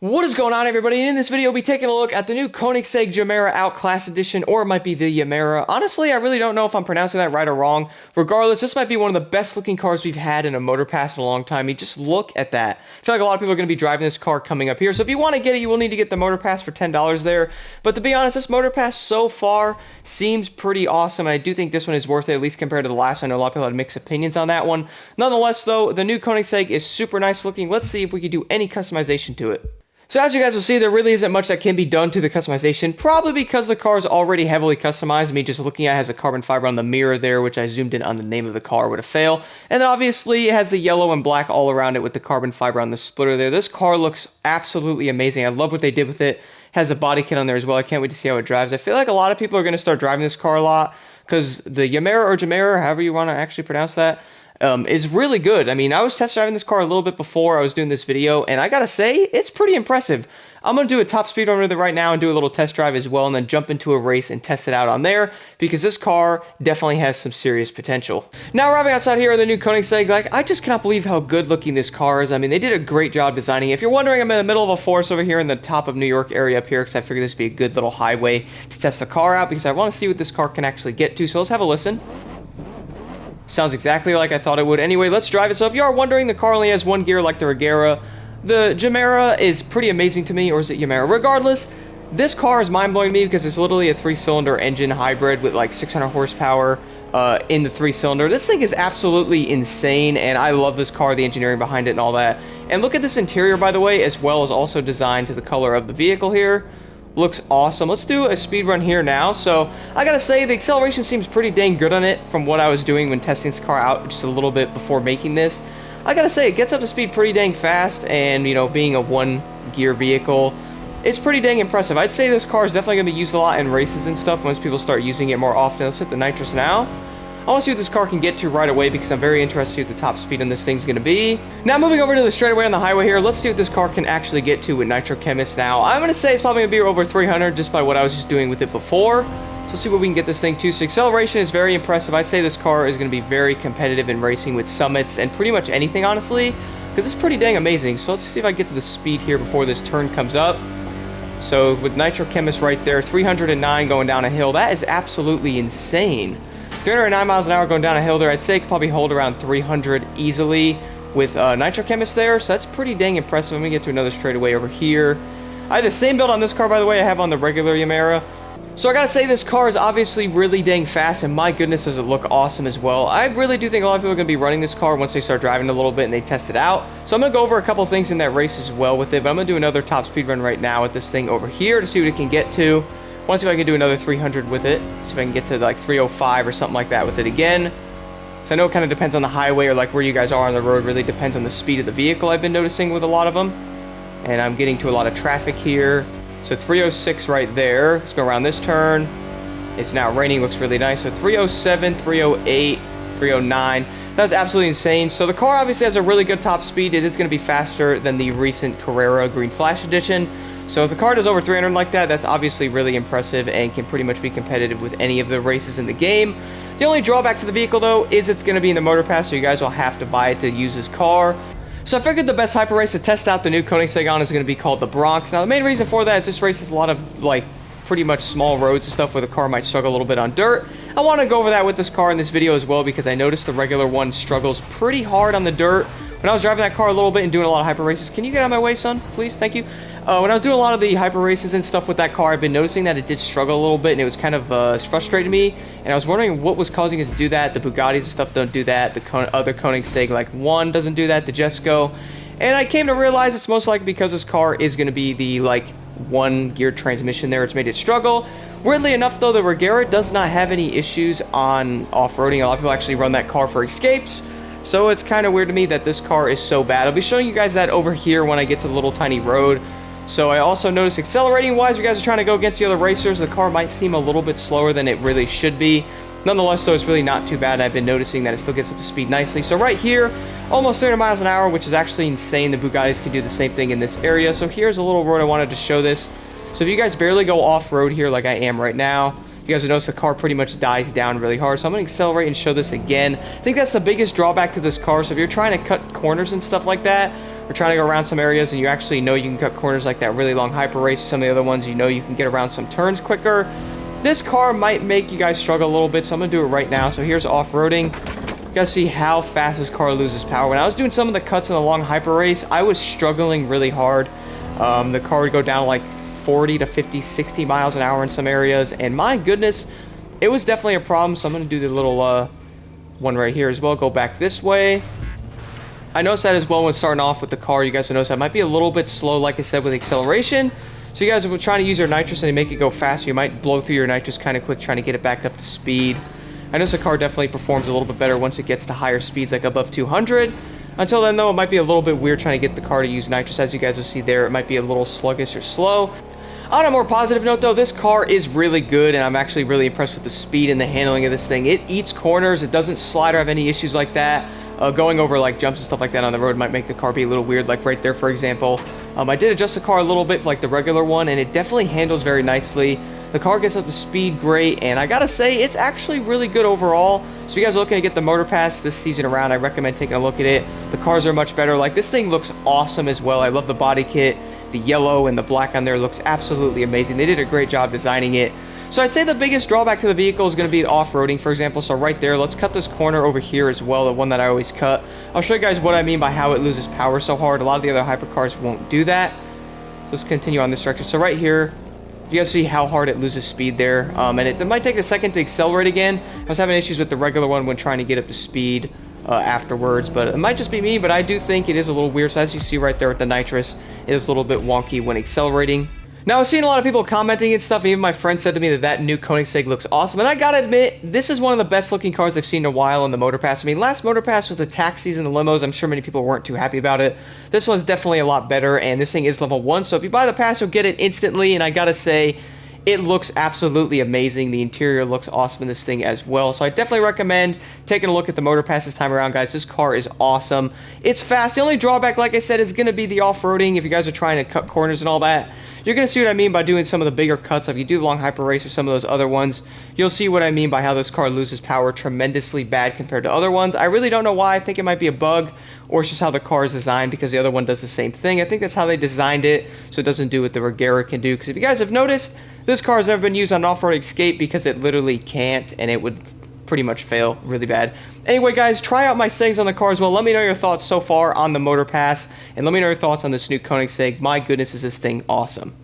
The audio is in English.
What is going on, everybody? In this video, we'll be taking a look at the new Koenigsegg Gemera Outclassed edition, or it might be the Gemera. Honestly, I really don't know if I'm pronouncing that right or wrong. Regardless, this might be one of the best looking cars we've had in a motor pass in a long time. I mean, just look at that. I feel like a lot of people are going to be driving this car coming up here. So if you want to get it, you will need to get the motor pass for $10 there. But to be honest, this motor pass so far seems pretty awesome. And I do think this one is worth it, at least compared to the last. I know a lot of people had mixed opinions on that one. Nonetheless, though, the new Koenigsegg is super nice looking. Let's see if we can do any customization to it. So as you guys will see, there really isn't much that can be done to the customization, probably because the car is already heavily customized. I mean, just looking at it, has a carbon fiber on the mirror there, which I zoomed in on the name of the car would have failed. And then obviously it has the yellow and black all around it with the carbon fiber on the splitter there. This car looks absolutely amazing. I love what they did with it. Has a body kit on there as well. I can't wait to see how it drives. I feel like a lot of people are going to start driving this car a lot because the Gemera, however you want to actually pronounce that, is really good. I mean, I was test driving this car a little bit before I was doing this video, and I gotta say, it's pretty impressive. I'm gonna do a top speed run with it right now and do a little test drive as well, and then jump into a race and test it out on there, because this car definitely has some serious potential. Now, arriving outside here in the new Koenigsegg, I just cannot believe how good looking this car is. I mean, they did a great job designing it. If you're wondering, I'm in the middle of a forest over here in the top of New York area up here, because I figured this would be a good little highway to test the car out, because I want to see what this car can actually get to. So let's have a listen. Sounds exactly like I thought it would. Anyway, let's drive it. So if you are wondering, the car only has one gear like the Gemera. The Gemera is pretty amazing to me, or is it Gemera? Regardless, this car is mind-blowing to me because it's literally a 3-cylinder engine hybrid with like 600 horsepower in the 3-cylinder. This thing is absolutely insane, and I love this car, the engineering behind it and all that. And look at this interior, by the way, as well as also designed to the color of the vehicle here. Looks awesome. Let's do a speed run here now. So I gotta say, the acceleration seems pretty dang good on it from what I was doing when testing this car out just a little bit before making this. I gotta say, it gets up to speed pretty dang fast, and you know, being a one-gear vehicle, it's pretty dang impressive. I'd say this car is definitely gonna be used a lot in races and stuff once people start using it more often. Let's hit the nitrous now. I want to see what this car can get to right away because I'm very interested to see what the top speed on this thing's going to be. Now moving over to the straightaway on the highway here, let's see what this car can actually get to with Nitro Chemist now. I'm going to say it's probably going to be over 300 just by what I was just doing with it before. So let's see what we can get this thing to. So acceleration is very impressive. I'd say this car is going to be very competitive in racing with summits and pretty much anything, honestly, because it's pretty dang amazing. So let's see if I get to the speed here before this turn comes up. So with Nitro Chemist right there, 309 going down a hill, that is absolutely insane. 309 miles an hour going down a hill there. I'd say it could probably hold around 300 easily with Nitro Chemist there, so that's pretty dang impressive. Let me get to another straightaway over here. I have the same build on this car, by the way, I have on the regular Gemera. So I gotta say, this car is obviously really dang fast, and my goodness does it look awesome as well. I really do think a lot of people are going to be running this car once they start driving a little bit and they test it out. So I'm going to go over a couple things in that race as well with it, but I'm going to do another top speed run right now with this thing over here to see what it can get to. I want to see if I can do another 300 with it. See if I can get to like 305 or something like that with it again. So I know it kind of depends on the highway or like where you guys are on the road. Really depends on the speed of the vehicle, I've been noticing with a lot of them. And I'm getting to a lot of traffic here. So 306 right there. Let's go around this turn. It's now raining. Looks really nice. So 307, 308, 309. That was absolutely insane. So the car obviously has a really good top speed. It is going to be faster than the recent Carrera Green Flash Edition. So if the car does over 300 like that, that's obviously really impressive and can pretty much be competitive with any of the races in the game. The only drawback to the vehicle, though, is it's going to be in the motor pass, so you guys will have to buy it to use this car. So I figured the best hyper race to test out the new Koenigsegg on is going to be called the Bronx. Now, the main reason for that is this race has a lot of, like, pretty much small roads and stuff where the car might struggle a little bit on dirt. I want to go over that with this car in this video as well because I noticed the regular one struggles pretty hard on the dirt. When I was driving that car a little bit and doing a lot of hyper races, can you get out of my way, son? Please, thank you. When I was doing a lot of the hyper races and stuff with that car, I've been noticing that it did struggle a little bit, and it was kind of frustrating me. And I was wondering what was causing it to do that. The Bugattis and stuff don't do that. The other Koenigsegg, like 1, doesn't do that. The Jesco. And I came to realize it's most likely because this car is going to be the like 1-gear transmission there. It's made it struggle. Weirdly enough, though, the Gemera does not have any issues on off-roading. A lot of people actually run that car for escapes. So it's kind of weird to me that this car is so bad. I'll be showing you guys that over here when I get to the little tiny road. So I also noticed accelerating wise, you guys are trying to go against the other racers. The car might seem a little bit slower than it really should be. Nonetheless, though, it's really not too bad. I've been noticing that it still gets up to speed nicely. So right here, almost 300 miles an hour, which is actually insane. The Bugattis can do the same thing in this area. So here's a little road I wanted to show this. So if you guys barely go off-road here like I am right now, you guys will notice the car pretty much dies down really hard. So I'm going to accelerate and show this again. I think that's the biggest drawback to this car. So if you're trying to cut corners and stuff like that, or trying to go around some areas and you actually know you can cut corners like that really long hyper race, some of the other ones you know you can get around some turns quicker, this car might make you guys struggle a little bit, so I'm going to do it right now. So here's off-roading. You guys see how fast this car loses power. When I was doing some of the cuts in the long hyper race, I was struggling really hard. The car would go down like 40 to 50, 60 miles an hour in some areas, and my goodness, it was definitely a problem. So I'm going to do the little one right here as well, go back this way. I noticed that as well when starting off with the car. You guys will notice I might be a little bit slow, like I said, with acceleration. So you guys are trying to use your nitrous and make it go faster. You might blow through your nitrous kind of quick trying to get it back up to speed. I notice the car definitely performs a little bit better once it gets to higher speeds, like above 200. Until then, though, it might be a little bit weird trying to get the car to use nitrous. As you guys will see there, it might be a little sluggish or slow. On a more positive note, though, this car is really good, and I'm actually really impressed with the speed and the handling of this thing. It eats corners. It doesn't slide or have any issues like that. Going over like jumps and stuff like that on the road might make the car be a little weird, like right there, for example. I did adjust the car a little bit like the regular one, and it definitely handles very nicely. The car gets up to speed great, and I gotta say, it's actually really good overall. So if you guys are looking to get the Motor Pass this season around, I recommend taking a look at it. The cars are much better. Like, this thing looks awesome as well. I love the body kit. The yellow and the black on there looks absolutely amazing. They did a great job designing it. So I'd say the biggest drawback to the vehicle is going to be off-roading, for example. So right there, let's cut this corner over here as well, the one that I always cut. I'll show you guys what I mean by how it loses power so hard. A lot of the other hypercars won't do that. So let's continue on this direction. So right here, you guys see how hard it loses speed there. And it might take a second to accelerate again. I was having issues with the regular one when trying to get up to speed afterwards, but it might just be me, but I do think it is a little weird. So as you see right there with the nitrous, it is a little bit wonky when accelerating. Now, I've seen a lot of people commenting and stuff, and even my friend said to me that new Koenigsegg looks awesome, and I gotta admit, this is one of the best looking cars I've seen in a while in the Motor Pass. I mean, last Motor Pass was the taxis and the limos. I'm sure many people weren't too happy about it. This one's definitely a lot better, and this thing is level 1, so if you buy the pass, you'll get it instantly, and I gotta say, it looks absolutely amazing. The interior looks awesome in this thing as well. So I definitely recommend taking a look at the Motor Pass this time around, guys. This car is awesome. It's fast. The only drawback, like I said, is going to be the off-roading. If you guys are trying to cut corners and all that, you're going to see what I mean by doing some of the bigger cuts. Like you do the long hyper race or some of those other ones, you'll see what I mean by how this car loses power tremendously bad compared to other ones. I really don't know why. I think it might be a bug, or it's just how the car is designed, because the other one does the same thing. I think that's how they designed it, so it doesn't do what the Gemera can do. Because if you guys have noticed, this car has never been used on off-road escape because it literally can't, and it would pretty much fail really bad. Anyway, guys, try out my settings on the car as well. Let me know your thoughts so far on the Motor Pass, and let me know your thoughts on this new Koenigsegg. My goodness, is this thing awesome.